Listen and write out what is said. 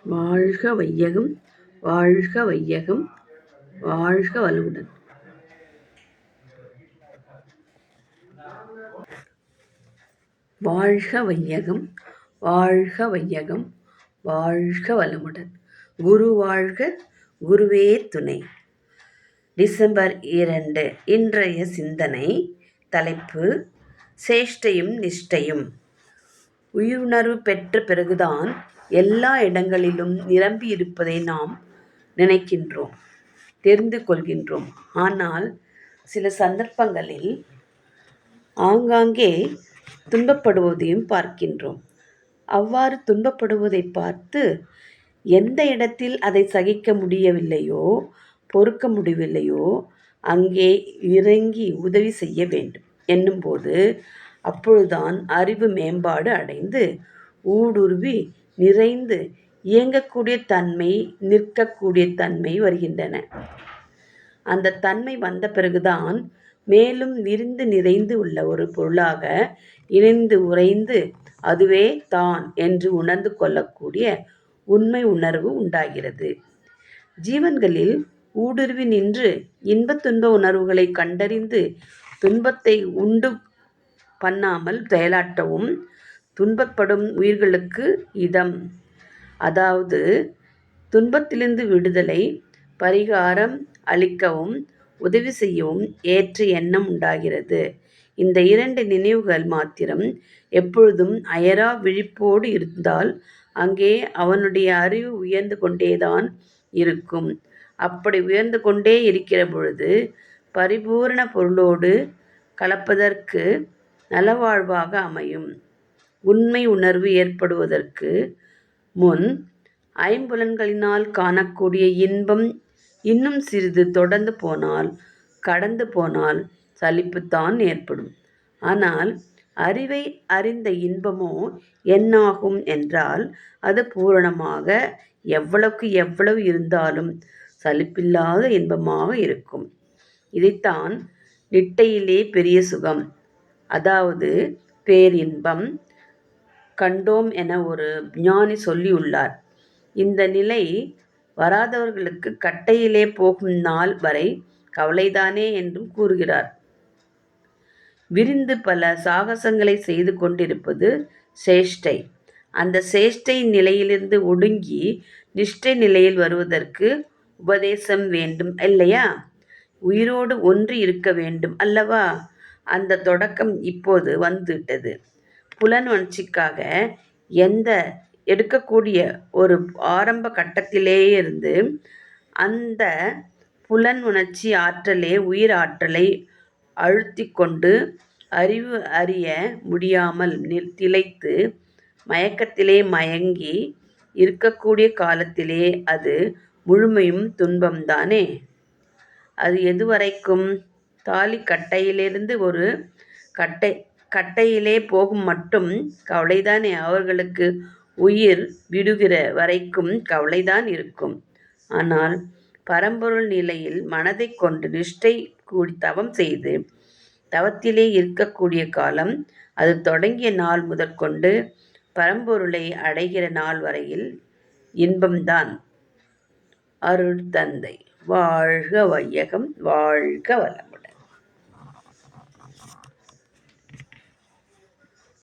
வாழ்க வையகம் வாழ்க வையகம் வாழ்க வளமுடன். வாழ்க வையகம் வாழ்க வையகம் வாழ்க வளமுடன். குரு வாழ்க, குருவே துணை. டிசம்பர் 2. இன்றைய சிந்தனை தலைப்பு சேஷ்டையும் நிஷ்டையும். உயிருணர்வு பெற்ற பிறகுதான் எல்லா இடங்களிலும் நிரம்பி இருப்பதை நாம் நினைக்கின்றோம், தெரிந்து கொள்கின்றோம். ஆனால் சில சந்தர்ப்பங்களில் ஆங்காங்கே துன்பப்படுவதையும் பார்க்கின்றோம். அவ்வாறு துன்பப்படுவதை பார்த்து எந்த இடத்தில் அதை சகிக்க முடியவில்லையோ, பொறுக்க முடியவில்லையோ அங்கே இறங்கி உதவி செய்ய வேண்டும் என்னும்போது அப்பொழுதுதான் அறிவு மேம்பாடு அடைந்து ஊடுருவி நிறைந்து இயங்கக்கூடிய தன்மை, நிற்கக்கூடிய தன்மை வருகின்றன. அந்த தன்மை வந்த பிறகுதான் மேலும் விரிந்து நிறைந்து உள்ள ஒரு பொருளாக இணைந்து உறைந்து அதுவே தான் என்று உணர்ந்து கொள்ளக்கூடிய உண்மை உணர்வு உண்டாகிறது. ஜீவன்களில் ஊடுருவி நின்று இன்பத் துன்ப உணர்வுகளை கண்டறிந்து துன்பத்தை உண்டு பண்ணாமல் செயலாற்றவும் துன்பப்படும் உயிர்களுக்கு இதம், அதாவது துன்பத்திலிருந்து விடுதலை, பரிகாரம் அளிக்கவும் உதவி செய்யவும் ஏற்ற எண்ணம் உண்டாகிறது. இந்த 2 நினைவுகள் மாத்திரம் எப்பொழுதும் அயரா விழிப்போடு இருந்தால் அங்கே அவனுடைய அறிவு உயர்ந்து கொண்டேதான் இருக்கும். அப்படி உயர்ந்து கொண்டே இருக்கிற பொழுது பரிபூரண பொருளோடு கலப்பதற்கு நலவாழ்வாக அமையும். உண்மை உணர்வு ஏற்படுவதற்கு முன் ஐம்புலன்களினால் காணக்கூடிய இன்பம் இன்னும் சிறிது தொடர்ந்து போனால், கடந்து போனால் சலிப்புத்தான் ஏற்படும். ஆனால் அறிவை அறிந்த இன்பமோ என்னாகும் என்றால் அது பூரணமாக எவ்வளவுக்கு எவ்வளவு இருந்தாலும் சலிப்பில்லாத இன்பமாக இருக்கும். இதைத்தான் நிட்டையிலே பெரிய சுகம், அதாவது பேரின்பம் கண்டோம் என ஒரு ஞானி சொல்லியுள்ளார். இந்த நிலை வராதவர்களுக்கு கட்டையிலே போகும் நாள் வரை கவலைதானே என்றும் கூறுகிறார். விரிந்து பல சாகசங்களை செய்து கொண்டிருப்பது சேஷ்டை. அந்த சேஷ்டை நிலையிலிருந்து ஒடுங்கி நிஷ்டை நிலையில் வருவதற்கு உபதேசம் வேண்டும் இல்லையா? உயிரோடு ஒன்று இருக்க வேண்டும் அல்லவா? அந்த தொடக்கம் இப்போது வந்துவிட்டது. புலன் வளர்ச்சிக்காக எந்த எடுக்கக்கூடிய ஒரு ஆரம்ப கட்டத்திலேயிருந்து அந்த புலன் உணர்ச்சி ஆற்றலே உயிர் ஆற்றலை அழுத்தி கொண்டு அறிவு அறிய முடியாமல் திளைத்து மயக்கத்திலே மயங்கி இருக்கக்கூடிய காலத்திலே அது முழுமையும் துன்பம்தானே. அது எதுவரைக்கும்? தாலி கட்டையிலிருந்து ஒரு கட்டையிலே போகும் மட்டும் கவலைதானே. அவர்களுக்கு உயிர் விடுகிற வரைக்கும் கவலைதான் இருக்கும். ஆனால் பரம்பொருள் நிலையில் மனதை கொண்டு நிஷ்டை கூடி தவம் செய்து தவத்திலே இருக்கக்கூடிய காலம், அது தொடங்கிய நாள் முதற்கொண்டு பரம்பொருளை அடைகிற நாள் வரையில் இன்பம்தான். அருள் தந்தை. வாழ்க வையகம் வாழ்க வளமுடன்.